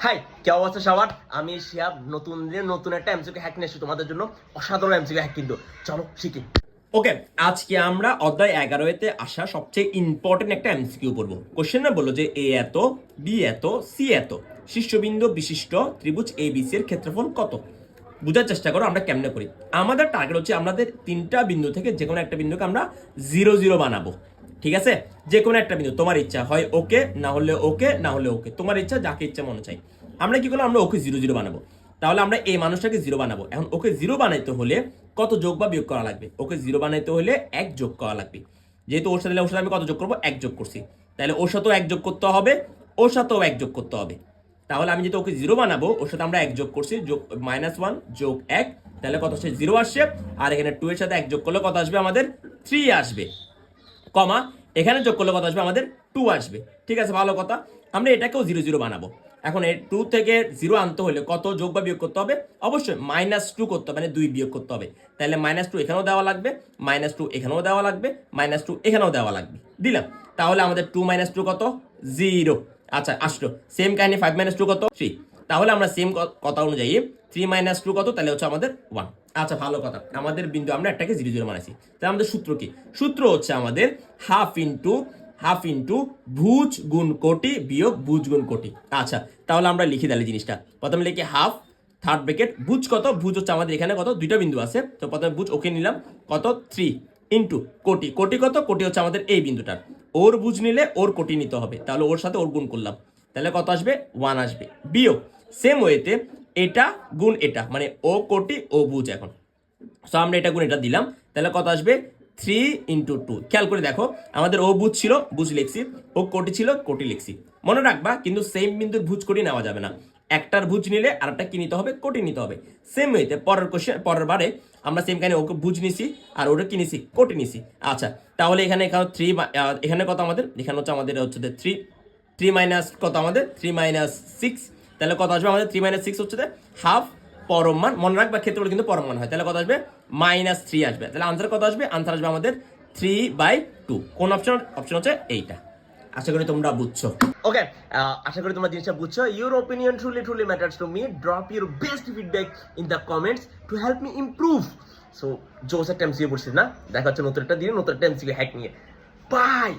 High, কি অবস্থা সবার? আমি শিহাব নতুন দিনে নতুন একটা এমসিকিউ হ্যাক নিয়ে এসেছি তোমাদের জন্য। অসাধারণ এমসিকিউ হ্যাক কিন্তু। চলো শিখি। ওকে, আজকে আমরা অধ্যায় 11-তে আসা সবচেয়ে ইম্পর্টেন্ট একটা এমসিকিউ পড়বো। কোশ্চেন বললো যে এ এত, বি এত, সি এত, শীর্ষবিন্দু বিশিষ্ট ত্রিভুজ এ বি সি এর ক্ষেত্রফল কত? বুঝার চেষ্টা করো আমরা কেমনে করি। আমাদের টার্গেট হচ্ছে আমাদের তিনটা বিন্দু থেকে যে কোনো একটা বিন্দুকে আমরা 0 0 বানাবো। ঠিক আছে, যে কোনো একটা বিন্দু তোমার ইচ্ছা হয় ওকে, না হলে ওকে, না হলে ওকে, তোমার ইচ্ছা, যাকে ইচ্ছা মনে চাই। আমরা কি করলাম, আমরা ওকে 0 0 বানাবো। তাহলে আমরা এই মানুষটাকে 0 বানাবো। এখন ওকে 0 বানাইতে হলে কত যোগ বা বিয়োগ করা লাগবে? ওকে 0 বানাইতে হলে 1 যোগ করা লাগবে। যেহেতু ওর সাথে আমি কত যোগ করবো? 1 যোগ করছি। তাহলে ওর সাথেও 1 যোগ করতে হবে, ওর সাথেও 1 যোগ করতে হবে। তাহলে আমি যেহেতু ওকে 0 বানাবো, ওর সাথে আমরা 1 যোগ করছি, যোগ -1 যোগ 1, তাহলে কত আসছে? 0 আসছে। আর এখানে 2 এর সাথে 1 যোগ করলে কত আসবে? আমাদের 3 আসবে, কমা এখানে যোগ করলে কত আসবে? আমাদের 2 আসবে। ঠিক আছে, ভালো কথা। আমরা এটাকেও 0 0 বানাবো। এখন এই 2 থেকে 0 আনতে হলে কত যোগ বা বিয়োগ করতে হবে? অবশ্যই -2 করতে হবে, মানে 2 বিয়োগ করতে হবে। তাহলে -2 এখানেও দেওয়া লাগবে, -2 এখানেও দেওয়া লাগবে, -2 এখানেও দেওয়া লাগবে। দিলাম। তাহলে আমাদের 2 - 2 কত? 0। আচ্ছা, আসলো। সেম কাহিনী 5 - 2 কত? 3। তাহলে আমরা সেম কথা অনুযায়ী 3 - 2 কত? তাহলে হচ্ছে আমাদের 1। আচ্ছা, ভালো কথা। আমাদের বিন্দু আমরা একটাকে 0 0 বানাইছি। তাহলে আমাদের সূত্র কি? সূত্র হচ্ছে আমাদের হাফ ইন্টু ভুজ গুণ কোটি বিয়োগ ভুজ গুণ কোটি। আচ্ছা, তাহলে আমরা লিখি তাহলে জিনিসটা। প্রথমে লিখি হাফ, থার্ড ব্র্যাকেট, ভুজ কত? ভুজ হচ্ছে আমাদের এখানে কত? দুইটা বিন্দু আছে, তো প্রথমে ভুজ ওকে নিলাম, কত? 3 ইন্টু কোটি। কোটি কত? কোটি হচ্ছে আমাদের এই বিন্দুটার। ওর ভুজ নিলে ওর কোটি নিতে হবে, তাহলে ওর সাথে ওর গুণ করলাম, তাহলে কত আসবে? 1 আসবে। বিয়োগ সেম ওয়েতে এটা গুণ এটা, মানে ও কোটি ও ভুজ। এখন সো আমরা এটা গুণ এটা দিলাম, তাহলে কত আসবে? 3 ইন্টু 2। খেয়াল করে দেখো, আমাদের ও ভুজ ছিল, ভুজ লিখছি, ও কোটি ছিল, কোটি লিখছি। মনে রাখবা কিন্তু সেম বিন্দুর ভুজ কোটি নেওয়া যাবে না। একটার ভুজ নিলে আরেকটা কি নিতে হবে? কোটি নিতে হবে। সেম ওয়েতে পরের কোশ্চেন, পরের বারে আমরা সেম কাহিনী, ওকে ভুজ নিছি আর ওটা কি নিছি? কোটি নিছি। আচ্ছা, তাহলে এখানে 3, এখানে কত আমাদের? এখানে হচ্ছে আমাদের হচ্ছে 3 মাইনাস কত আমাদের? 3 - 6। তাহলে কত আসবে আমাদের? 3 - 6 হচ্ছে হাফ, পরম মান। মনে রাখবা ক্ষেত্রগুলো কিন্তু পরম মান হয়। তাহলে কত আসবে? -3 আসবে। তাহলে আনসার কত আসবে? আনসার আসবে আমাদের 3/2। কোন অপশন? অপশন হচ্ছে এইটা। আশা করি তোমরা বুঝছো। ওকে, আশা করি তোমরা জিনিসটা বুঝছো। Your opinion truly matters to me. Drop your best feedback in the comments to help me improve. So জোস একটা এমসিকিউ পড়ছিস না? দেখা হচ্ছে নতুন একটা দিনে নতুন একটা এমসিকিউ হ্যাক নিয়ে। বাই।